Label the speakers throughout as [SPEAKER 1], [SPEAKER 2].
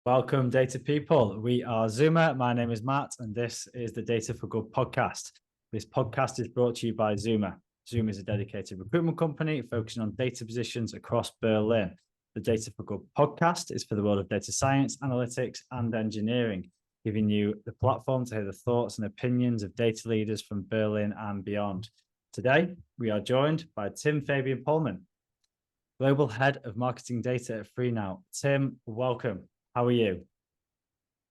[SPEAKER 1] Welcome, data people. We are Zuma. My name is Matt, and this is the Data for Good podcast. This podcast is brought to you by Zuma. Zuma is a dedicated recruitment company focusing on data positions across Berlin. The Data for Good podcast is for the world of data science, analytics, and engineering, giving you the platform to hear the thoughts and opinions of data leaders from Berlin and beyond. Today, we are joined by Tim-Fabien Pohlmann, Global Head of Marketing Data at FREENOW. Tim, welcome. How are you?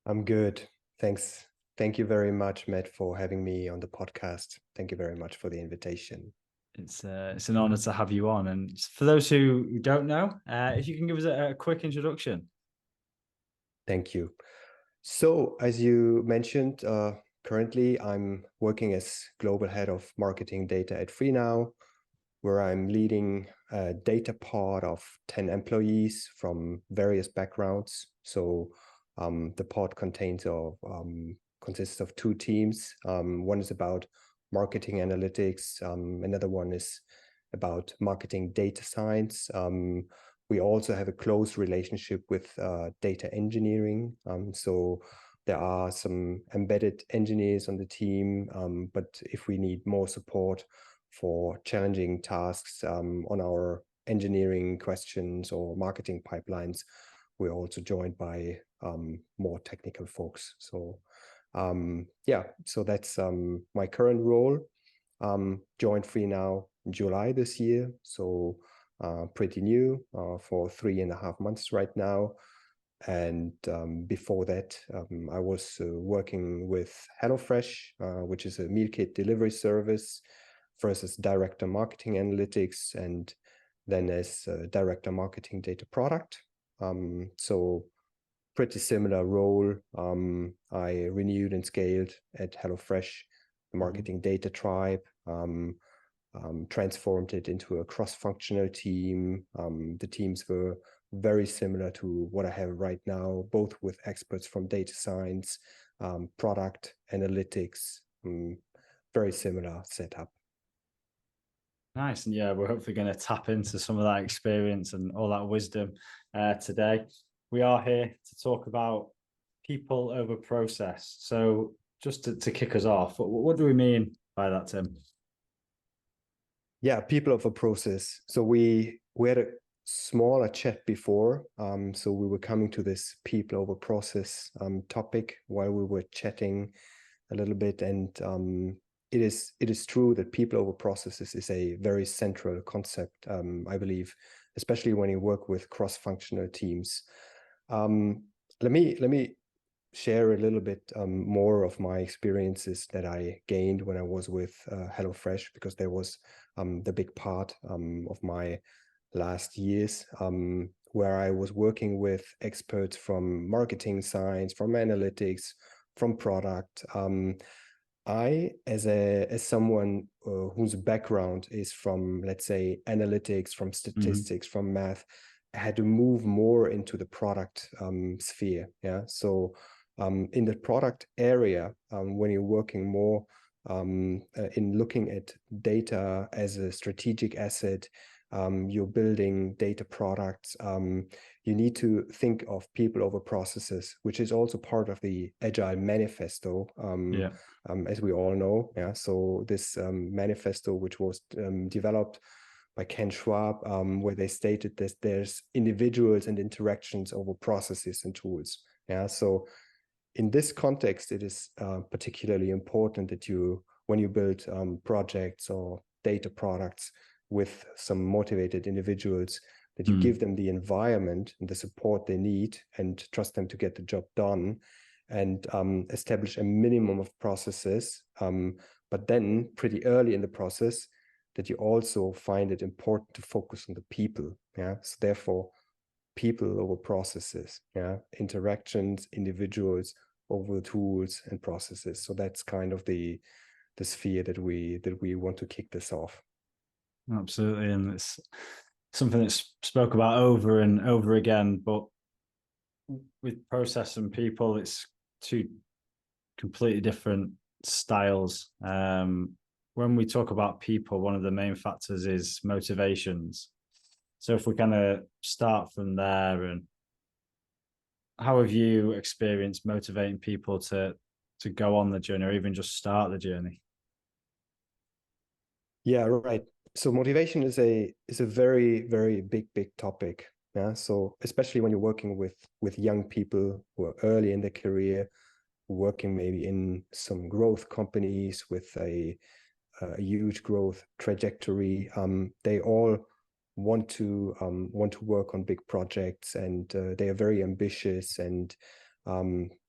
[SPEAKER 2] I'm good. Thanks. Thank you very much, Matt, for having me on the podcast. Thank you very much for the invitation.
[SPEAKER 1] It's an honor to have you on. And for those who don't know, if you can give us a quick introduction.
[SPEAKER 2] Thank you. So, as you mentioned, currently I'm working as Global Head of Marketing Data at FREENOW, where I'm leading a data pod of 10 employees from various backgrounds. So the pod consists of two teams. One is about marketing analytics. Another one is about marketing data science. We also have a close relationship with data engineering. So there are some embedded engineers on the team, but if we need more support for challenging tasks on our engineering questions or marketing pipelines, we're also joined by more technical folks. So so that's my current role. Joined FREENOW in July this year, so pretty new, for 3.5 months right now. And before that, I was working with HelloFresh, which is a meal kit delivery service, first as Director Marketing Analytics and then as Director Marketing Data Product. So pretty similar role. I renewed and scaled at HelloFresh, the marketing data tribe, transformed it into a cross-functional team. The teams were very similar to what I have right now, both with experts from data science, product analytics, very similar setup.
[SPEAKER 1] Nice. And yeah, we're hopefully going to tap into some of that experience and all that wisdom today. We are here to talk about people over process. So just to kick us off, what do we mean by that, Tim?
[SPEAKER 2] Yeah, people over process. So we had a smaller chat before. So we were coming to this people over process topic while we were chatting a little bit. And it is true that people over processes is a very central concept, I believe, especially when you work with cross-functional teams. Let me share a little bit more of my experiences that I gained when I was with HelloFresh, because there was the big part of my last years where I was working with experts from marketing science, from analytics, from product. I, as someone whose background is from, let's say, analytics, from statistics, from math, I had to move more into the product sphere. Yeah. So in the product area, when you're working more in looking at data as a strategic asset, you're building data products, you need to think of people over processes, which is also part of the Agile Manifesto, as we all know. Yeah. So this manifesto, which was developed by Ken Schwab, where they stated that there's individuals and interactions over processes and tools. Yeah. So in this context, it is particularly important that when you build projects or data products with some motivated individuals, that you give them the environment and the support they need and trust them to get the job done, and establish a minimum of processes. But then pretty early in the process, that you also find it important to focus on the people. Yeah. So therefore, people over processes. Yeah. Interactions, individuals over tools and processes. So that's kind of the sphere that we want to kick this off.
[SPEAKER 1] Absolutely. And it's something that's spoke about over and over again, but with process and people, it's two completely different styles. When we talk about people, one of the main factors is motivations. So if we kind of start from there, and how have you experienced motivating people to go on the journey or even just start the journey?
[SPEAKER 2] Yeah, right. So motivation is a very, very big topic. Yeah. So especially when you're working with young people who are early in their career, working maybe in some growth companies with a huge growth trajectory, they all want to work on big projects, and they are very ambitious, and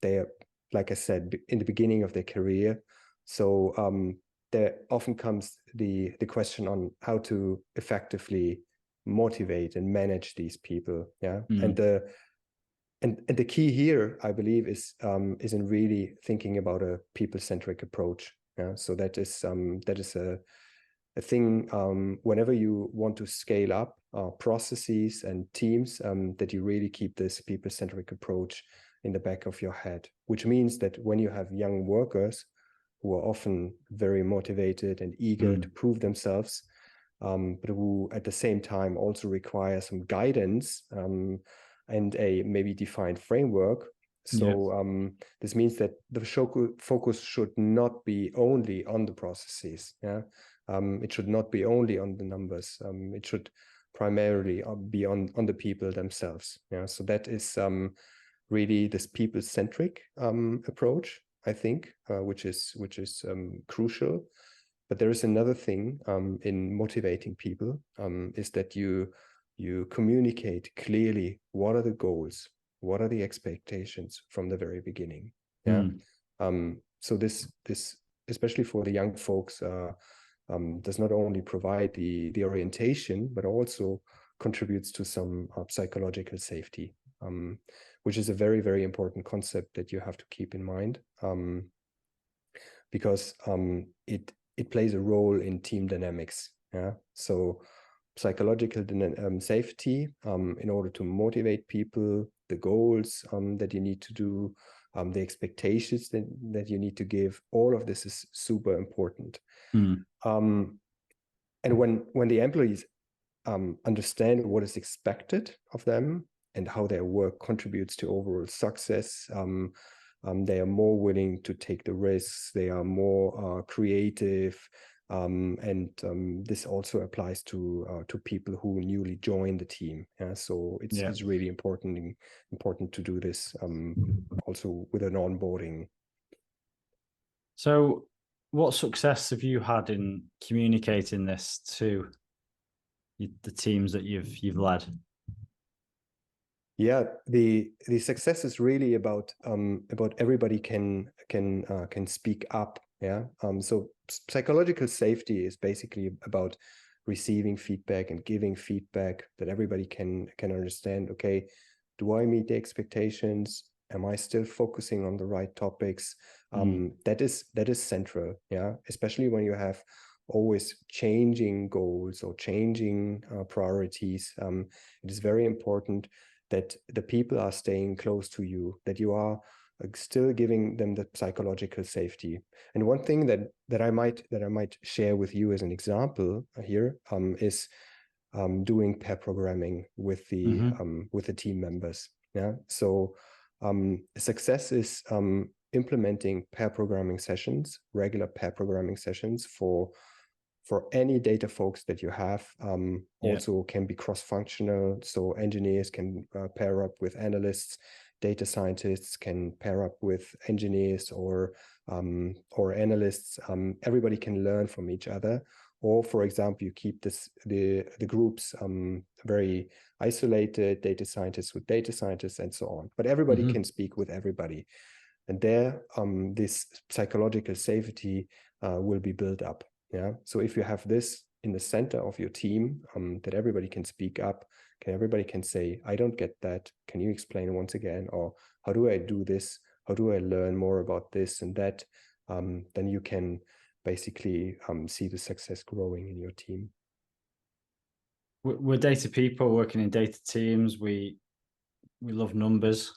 [SPEAKER 2] they are, like I said, in the beginning of their career. So there often comes the question on how to effectively motivate and manage these people. Yeah. And the key here, I believe, is in really thinking about a people-centric approach. Yeah. So that is a thing whenever you want to scale up processes and teams, that you really keep this people-centric approach in the back of your head, which means that when you have young workers who are often very motivated and eager to prove themselves, but who at the same time also require some guidance and a maybe defined framework. So this means that the focus should not be only on the processes. Yeah. It should not be only on the numbers. It should primarily be on the people themselves. Yeah. So that is really this people-centric approach, I think, which is crucial. But there is another thing in motivating people, is that you communicate clearly what are the goals, what are the expectations from the very beginning. Yeah. So this especially for the young folks does not only provide the orientation, but also contributes to some psychological safety, which is a very, very important concept that you have to keep in mind, because it plays a role in team dynamics. Yeah. So psychological safety, in order to motivate people, the goals that you need to do, the expectations that you need to give, all of this is super important. And when the employees understand what is expected of them and how their work contributes to overall success, they are more willing to take the risks. They are more creative, and this also applies to people who newly join the team. Yeah? So it's really important to do this also with an onboarding.
[SPEAKER 1] So, what success have you had in communicating this to the teams that you've led?
[SPEAKER 2] Yeah, the success is really about everybody can speak up. Yeah. So psychological safety is basically about receiving feedback and giving feedback that everybody can understand. Okay, do I meet the expectations? Am I still focusing on the right topics? That is central. Yeah, especially when you have always changing goals or changing priorities. It is very important that the people are staying close to you, that you are still giving them the psychological safety. And one thing that I might share with you as an example here is doing pair programming with the team members. Yeah. So success is implementing pair programming sessions, regular pair programming sessions for any data folks that you have. Also can be cross-functional. So engineers can pair up with analysts, data scientists can pair up with engineers or analysts. Everybody can learn from each other. Or, for example, you keep the groups very isolated, data scientists with data scientists and so on. But everybody can speak with everybody. And there, this psychological safety will be built up. Yeah. So if you have this in the center of your team, that everybody can speak up, everybody can say, I don't get that. Can you explain once again? Or how do I do this? How do I learn more about this and that? Then you can basically see the success growing in your team.
[SPEAKER 1] We're data people working in data teams. We love numbers.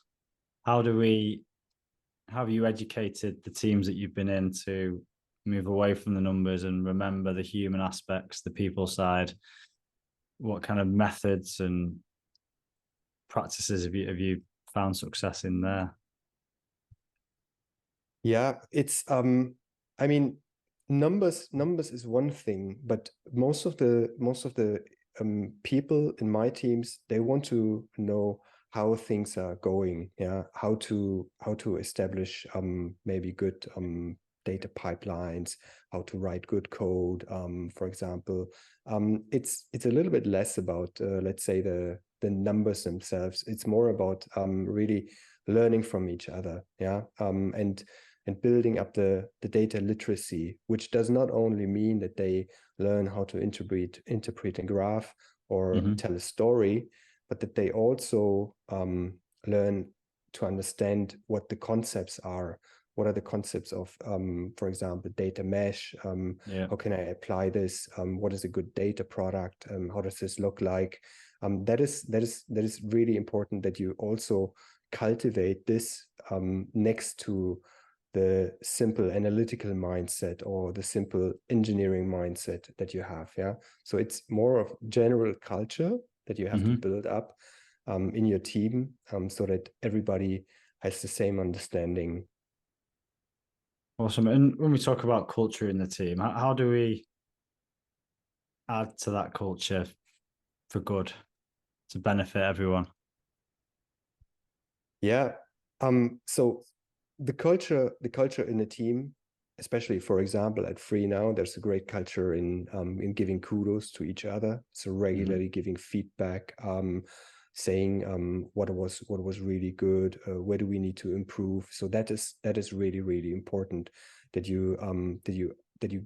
[SPEAKER 1] How have you educated the teams that you've been in to move away from the numbers and remember the human aspects, the people side? What kind of methods and practices have you found success in there?
[SPEAKER 2] Yeah, it's I mean, numbers is one thing, but most of the people in my teams, they want to know how things are going, yeah, how to establish maybe good data pipelines, how to write good code, for example. It's a little bit less about let's say the numbers themselves. It's more about really learning from each other, yeah, and building up the data literacy, which does not only mean that they learn how to interpret a graph or tell a story, but that they also learn to understand what the concepts are. What are the concepts of, for example, data mesh? How can I apply this? What is a good data product? How does this look like? That is really important, that you also cultivate this next to the simple analytical mindset or the simple engineering mindset that you have. Yeah. So it's more of general culture that you have to build up in your team, so that everybody has the same understanding.
[SPEAKER 1] Awesome. And when we talk about culture in the team, how do we add to that culture for good, to benefit everyone?
[SPEAKER 2] Yeah. So the culture in a team, especially for example at FREENOW, there's a great culture in giving kudos to each other. So regularly giving feedback, saying what was really good, where do we need to improve. So that is really, really important, that you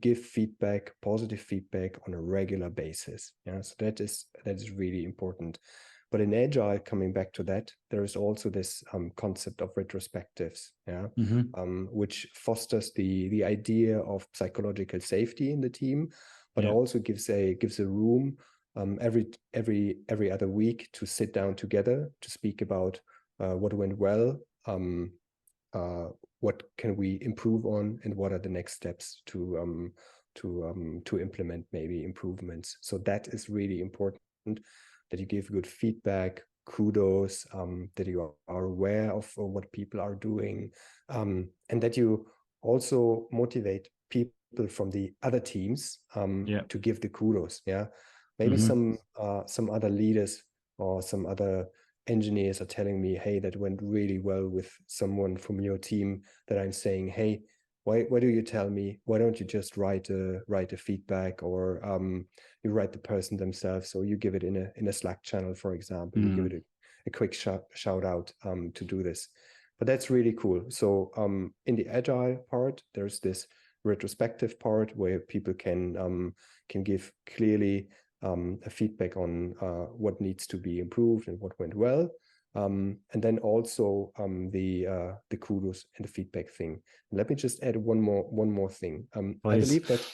[SPEAKER 2] give feedback, positive feedback on a regular basis. Yeah, so that is really important. But in Agile, coming back to that, there is also this concept of retrospectives, yeah, which fosters the idea of psychological safety in the team, but also gives a room every other week to sit down together to speak about what went well, what can we improve on, and what are the next steps to implement maybe improvements. So that is really important, that you give good feedback, kudos, that you are aware of what people are doing, and that you also motivate people from the other teams to give the kudos. Yeah, maybe some other leaders or some other engineers are telling me, hey, that went really well with someone from your team, that I'm saying, hey, why do you tell me? Why don't you just write a feedback, or you write the person themselves, or you give it in a Slack channel, for example. You give it a quick shout out to do this. But that's really cool. So in the Agile part, there's this retrospective part where people can give clearly a feedback on what needs to be improved and what went well. And then also the kudos and the feedback thing. Let me just add one more thing. I believe that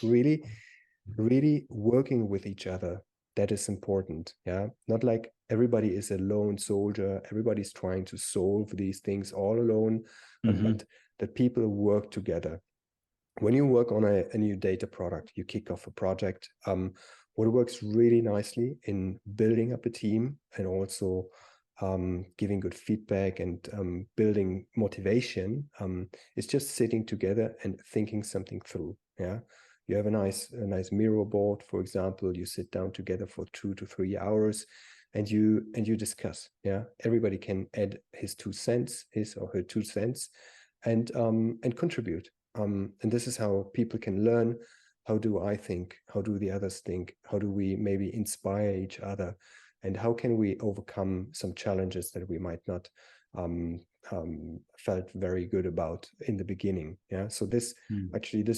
[SPEAKER 2] really working with each other, that is important. Yeah, not like everybody is a lone soldier, everybody's trying to solve these things all alone, but that people work together. When you work on a new data product, you kick off a project, what works really nicely in building up a team and also giving good feedback and building motivation is just sitting together and thinking something through. Yeah, you have a nice Miro board, for example. You sit down together for 2 to 3 hours, and you discuss. Yeah, everybody can add his or her 2 cents, and contribute. And this is how people can learn. How do I think? How do the others think? How do we maybe inspire each other? And how can we overcome some challenges that we might not felt very good about in the beginning? Yeah. So this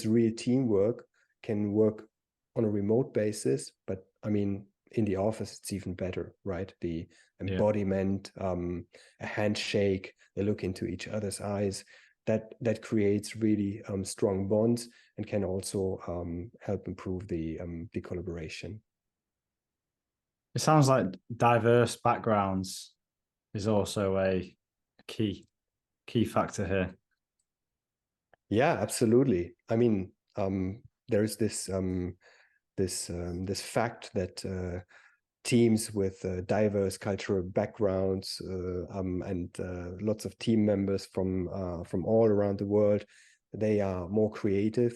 [SPEAKER 2] real teamwork can work on a remote basis, but I mean, in the office, it's even better, right? The embodiment, a handshake, they look into each other's eyes. That creates really strong bonds and can also help improve the collaboration.
[SPEAKER 1] It sounds like diverse backgrounds is also a key factor here.
[SPEAKER 2] Yeah, absolutely. I mean, there's this fact that teams with diverse cultural backgrounds and lots of team members from all around the world. They are more creative.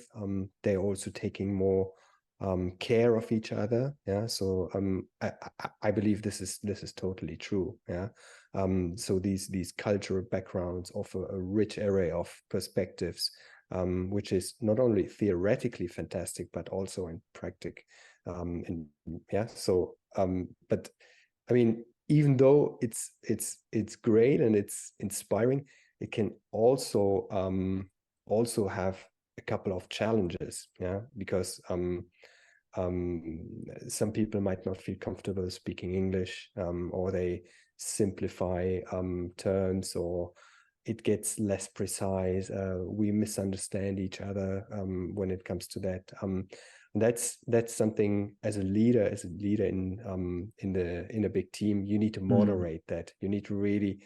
[SPEAKER 2] They're also taking more care of each other. Yeah, so I believe this is totally true. Yeah, so these cultural backgrounds offer a rich array of perspectives, which is not only theoretically fantastic but also in practice. And yeah, so but I mean, even though it's great and it's inspiring, it can also have a couple of challenges. Yeah, because some people might not feel comfortable speaking English, or they simplify terms, or it gets less precise. We misunderstand each other when it comes to that. That's something as a leader in a big team, you need to moderate that. You need to really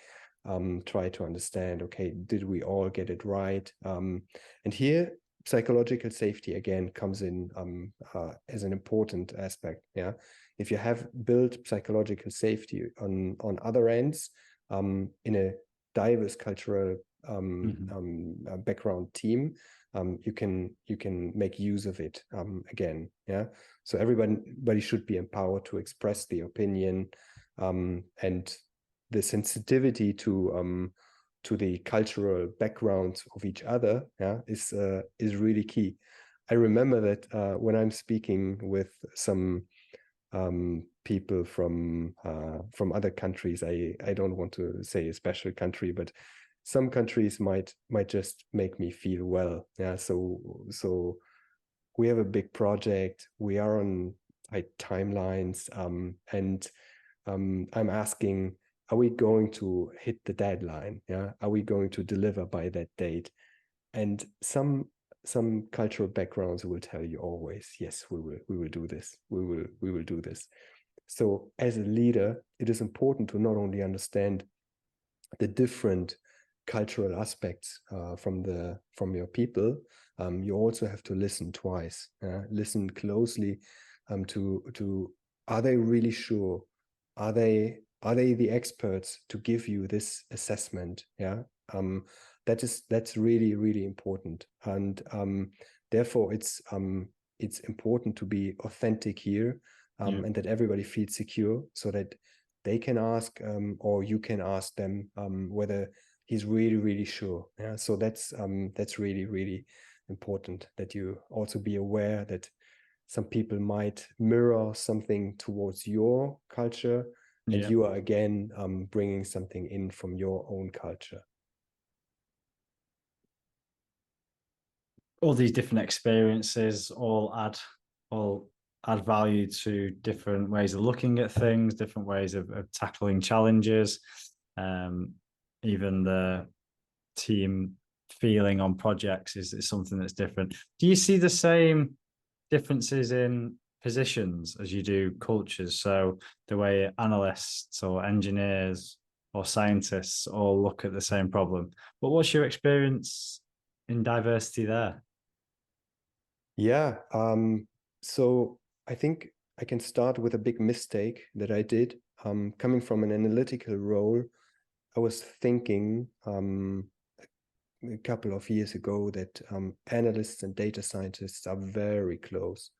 [SPEAKER 2] try to understand, okay, did we all get it right? And here psychological safety again comes in as an important aspect. Yeah, if you have built psychological safety on other ends in a diverse cultural background team, you can make use of it again. Yeah, so everybody should be empowered to express the opinion, and the sensitivity to the cultural backgrounds of each other. Yeah, is really key. I remember that when I'm speaking with some people from other countries, I don't want to say a special country, but some countries might just make me feel well. Yeah, so we have a big project, we are on tight timelines, and I'm asking, are we going to hit the deadline? Yeah, are we going to deliver by that date? And some cultural backgrounds will tell you always, yes, we will do this. We will do this. So as a leader, it is important to not only understand the different cultural aspects from your people, you also have to listen twice. Listen closely to, are they really sure? Are they the experts to give you this assessment? Yeah, that's really, really important. And therefore it's important to be authentic here, and that everybody feels secure, so that they can ask, or you can ask them whether he's really, really sure. Yeah, so that's really, really important, that you also be aware that some people might mirror something towards your culture, and you are again bringing something in from your own culture.
[SPEAKER 1] All these different experiences all add value to different ways of looking at things, different ways of tackling challenges. Even the team feeling on projects is something that's different. Do you see the same differences in positions as you do cultures? So the way analysts or engineers or scientists all look at the same problem. But what's your experience in diversity there?
[SPEAKER 2] Yeah, so I think I can start with a big mistake that I did. Coming from an analytical role, I was thinking a couple of years ago that analysts and data scientists are very close.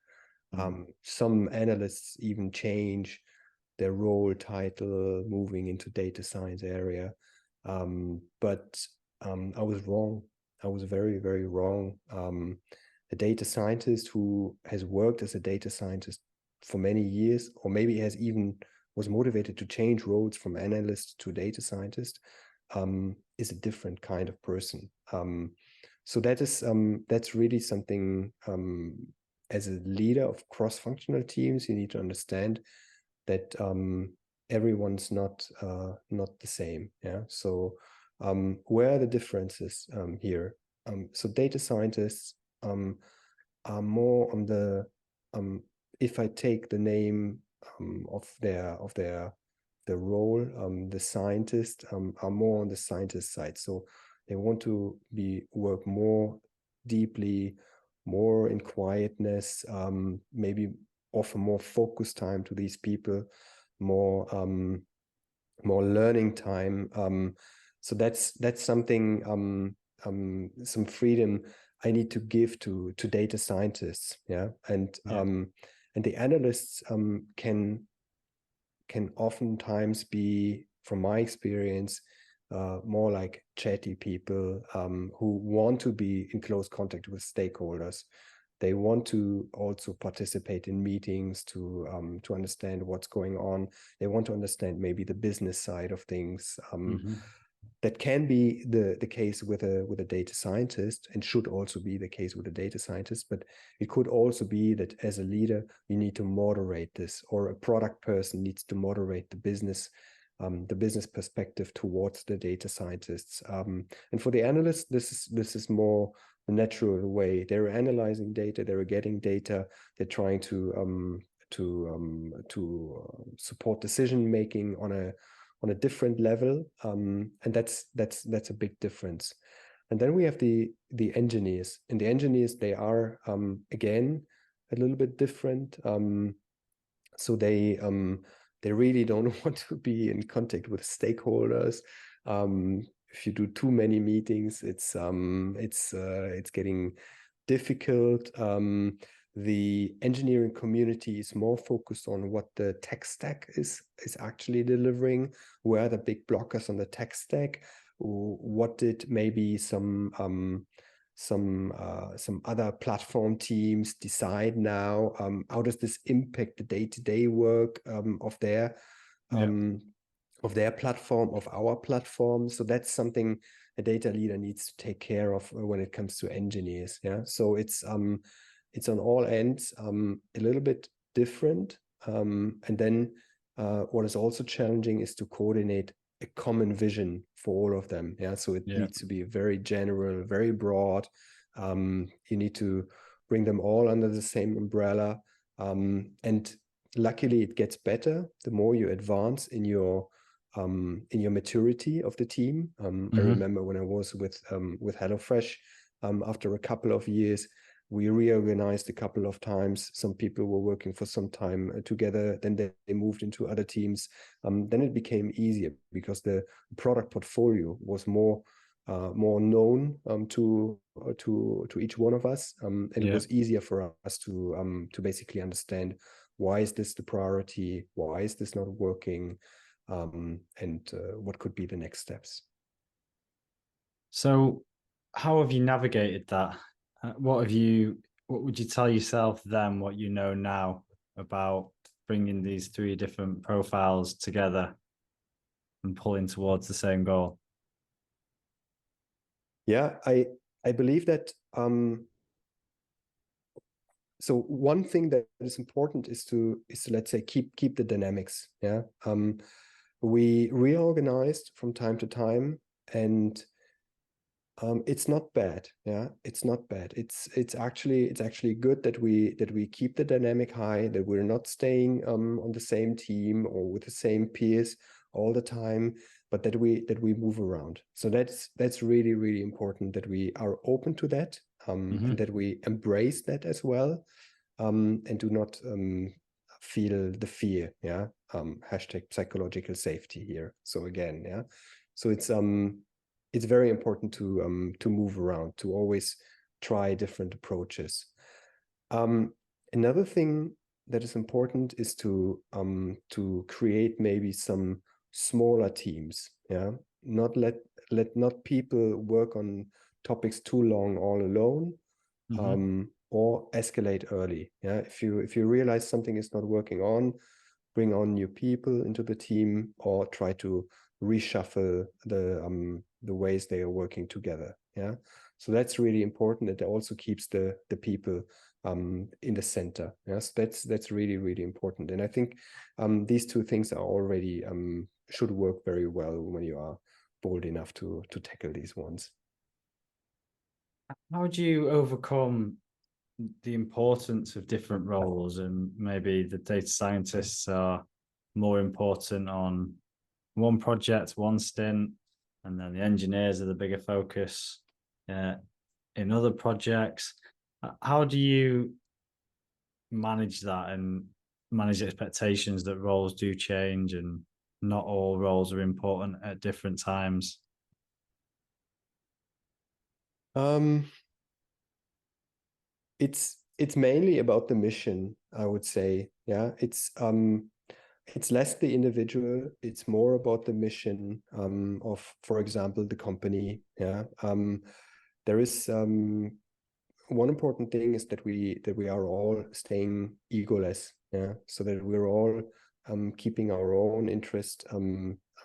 [SPEAKER 2] Some analysts even change their role title, moving into data science area. But I was wrong. I was very, very wrong. A data scientist who has worked as a data scientist for many years, or maybe has even was motivated to change roles from analyst to data scientist, is a different kind of person. So that's really something, as a leader of cross-functional teams, you need to understand that everyone's not the same. Yeah. So where are the differences here? So data scientists are more on the, if I take the name of their role, the scientists are more on the scientist side. So they want to work more deeply, more in quietness, maybe offer more focus time to these people, more learning time. So that's something, some freedom I need to give to data scientists. Yeah, and the analysts can oftentimes be, from my experience, more like chatty people who want to be in close contact with stakeholders. They want to also participate in meetings to understand what's going on. They want to understand maybe the business side of things. That can be the case with a data scientist, and should also be the case with a data scientist. But it could also be that as a leader, you need to moderate this, or a product person needs to moderate the business perspective towards the data scientists. And for the analysts, this is more the natural way. They're analyzing data, they're getting data, they're trying to support decision making on a different level, and that's a big difference. And then we have the engineers, and the engineers, they are again a little bit different. So they really don't want to be in contact with stakeholders. If you do too many meetings, it's getting difficult. The engineering community is more focused on what the tech stack is actually delivering. Where are the big blockers on the tech stack? What did maybe some other platform teams decide now? How does this impact the day-to-day work of their platform, of our platform? So that's something a data leader needs to take care of when it comes to engineers. Yeah, so it's on all ends a little bit different. And then what is also challenging is to coordinate a common vision for all of them. Yeah, so it needs to be very general, very broad. You need to bring them all under the same umbrella. And luckily, it gets better the more you advance in your maturity of the team. I remember when I was with HelloFresh, after a couple of years, we reorganized a couple of times. Some people were working for some time together, then they moved into other teams. Then it became easier because the product portfolio was more known to each one of us, and it was easier for us to basically understand, why is this the priority, why is this not working, and what could be the next steps.
[SPEAKER 1] So how have you navigated that? What would you tell yourself then, what you know now about bringing these three different profiles together and pulling towards the same goal?
[SPEAKER 2] Yeah, I believe that so one thing that is important is to let's say keep the dynamics. Yeah, we reorganized from time to time, and it's not bad. Yeah, it's not bad. It's actually good that we keep the dynamic high, that we're not staying on the same team or with the same peers all the time, but that we move around. So that's really, really important, that we are open to that, and that we embrace that as well, and do not feel the fear. Yeah, hashtag psychological safety here. So again, yeah, so it's very important to move around, to always try different approaches. Another thing that is important is to create maybe some smaller teams. Yeah, not let people work on topics too long all alone, or escalate early. Yeah, if you realize something is not working on, bring on new people into the team, or try to reshuffle the ways they are working together. Yeah, so that's really important. It also keeps the people in the center. Yes, that's really, really important. And I think these two things are already should work very well when you are bold enough to tackle these ones.
[SPEAKER 1] How do you overcome the importance of different roles, and maybe the data scientists are more important on one project, one stint, and then the engineers are the bigger focus in other projects? How do you manage that and manage expectations that roles do change and not all roles are important at different times?
[SPEAKER 2] It's mainly about the mission, I would say. Yeah, it's less the individual, it's more about the mission of, for example, the company. Yeah. There is one important thing is that we are all staying egoless. Yeah. So that we're all keeping our own interest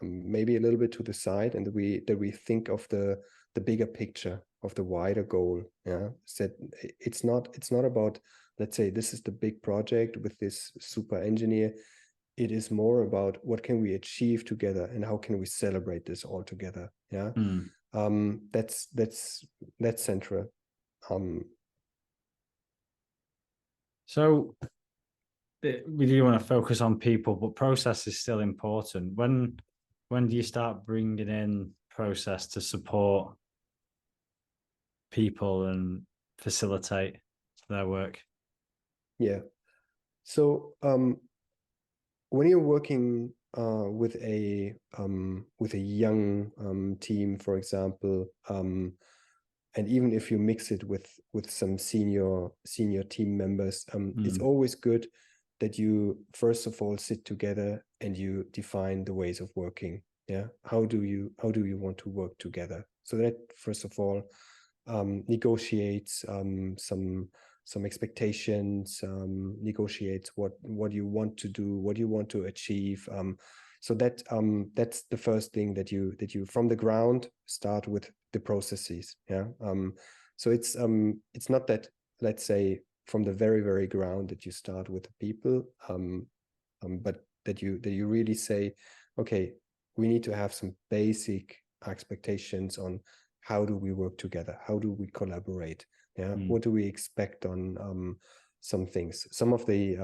[SPEAKER 2] maybe a little bit to the side, and that we think of the bigger picture, of the wider goal. Yeah. So it's not about, let's say, this is the big project with this super engineer. It is more about what can we achieve together and how can we celebrate this all together. Yeah. That's central.
[SPEAKER 1] So we do want to focus on people, but process is still important. When do you start bringing in process to support people and facilitate their work?
[SPEAKER 2] Yeah. So when you're working with a young team, for example, and even if you mix it with some senior team members, it's always good that you first of all sit together and you define the ways of working. Yeah, how do you want to work together? So that first of all negotiates some expectations, negotiates what you want to do, what you want to achieve. So that that's the first thing, that you from the ground start with the processes. Yeah. So it's not that, let's say, from the very ground that you start with the people, but that you really say, okay, we need to have some basic expectations on how do we work together, how do we collaborate. Yeah. What do we expect on some things? Some of the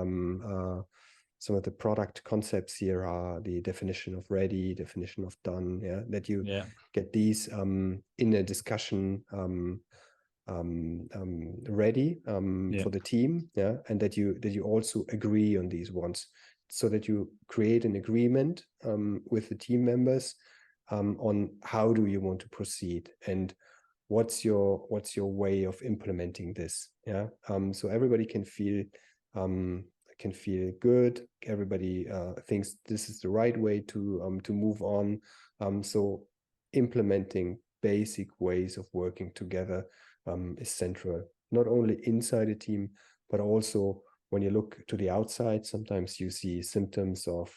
[SPEAKER 2] product concepts here are the definition of ready, definition of done. Yeah, that you get these in a discussion ready for the team. Yeah, and that you also agree on these ones, so that you create an agreement with the team members on how do you want to proceed and what's your way of implementing this. Yeah. So everybody can feel good. Everybody thinks this is the right way to move on. So implementing basic ways of working together is central, not only inside a team, but also when you look to the outside. Sometimes you see symptoms of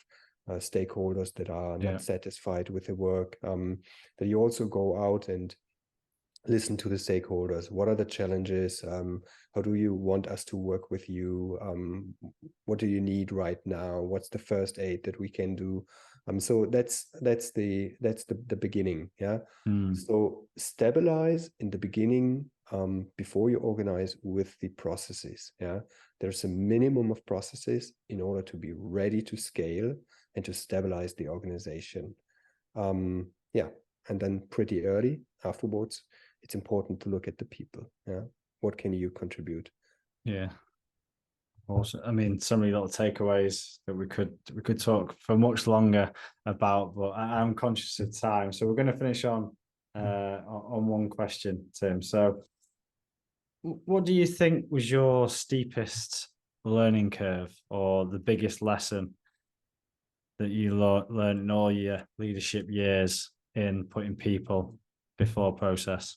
[SPEAKER 2] stakeholders that are not satisfied with the work, that you also go out and listen to the stakeholders. What are the challenges? How do you want us to work with you? What do you need right now? What's the first aid that we can do? So that's the beginning. Yeah. So stabilize in the beginning before you organize with the processes. Yeah. There's a minimum of processes in order to be ready to scale and to stabilize the organization. Yeah. And then pretty early afterwards, it's important to look at the people. Yeah. What can you contribute?
[SPEAKER 1] Yeah. Also, I mean, so many little takeaways that we could talk for much longer about, but I'm conscious of time. So we're going to finish on one question, Tim. So what do you think was your steepest learning curve, or the biggest lesson that you learned in all your leadership years in putting people before process?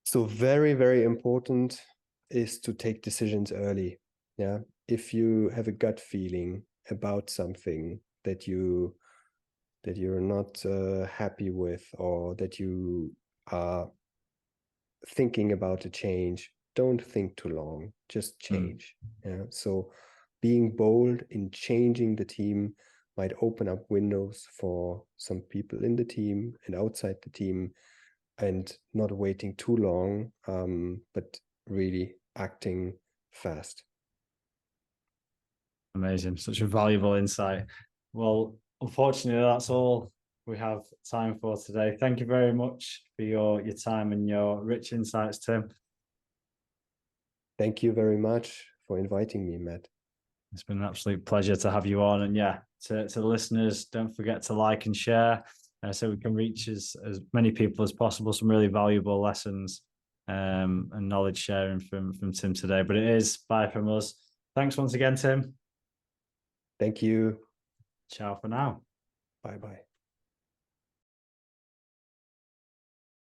[SPEAKER 2] So very important is to take decisions early. Yeah. If you have a gut feeling about something that you're not happy with, or that you are thinking about a change, don't think too long, just change. Yeah. So being bold in changing the team might open up windows for some people in the team and outside the team, and not waiting too long, but really acting fast.
[SPEAKER 1] Amazing. Such a valuable insight. Well, unfortunately, that's all we have time for today. Thank you very much for your time and your rich insights, Tim.
[SPEAKER 2] Thank you very much for inviting me, Matt.
[SPEAKER 1] It's been an absolute pleasure to have you on. And yeah, to the listeners, don't forget to like and share so we can reach as many people as possible. Some really valuable lessons and knowledge sharing from Tim today. But it is bye from us. Thanks once again, Tim.
[SPEAKER 2] Thank you.
[SPEAKER 1] Ciao for now.
[SPEAKER 2] Bye-bye.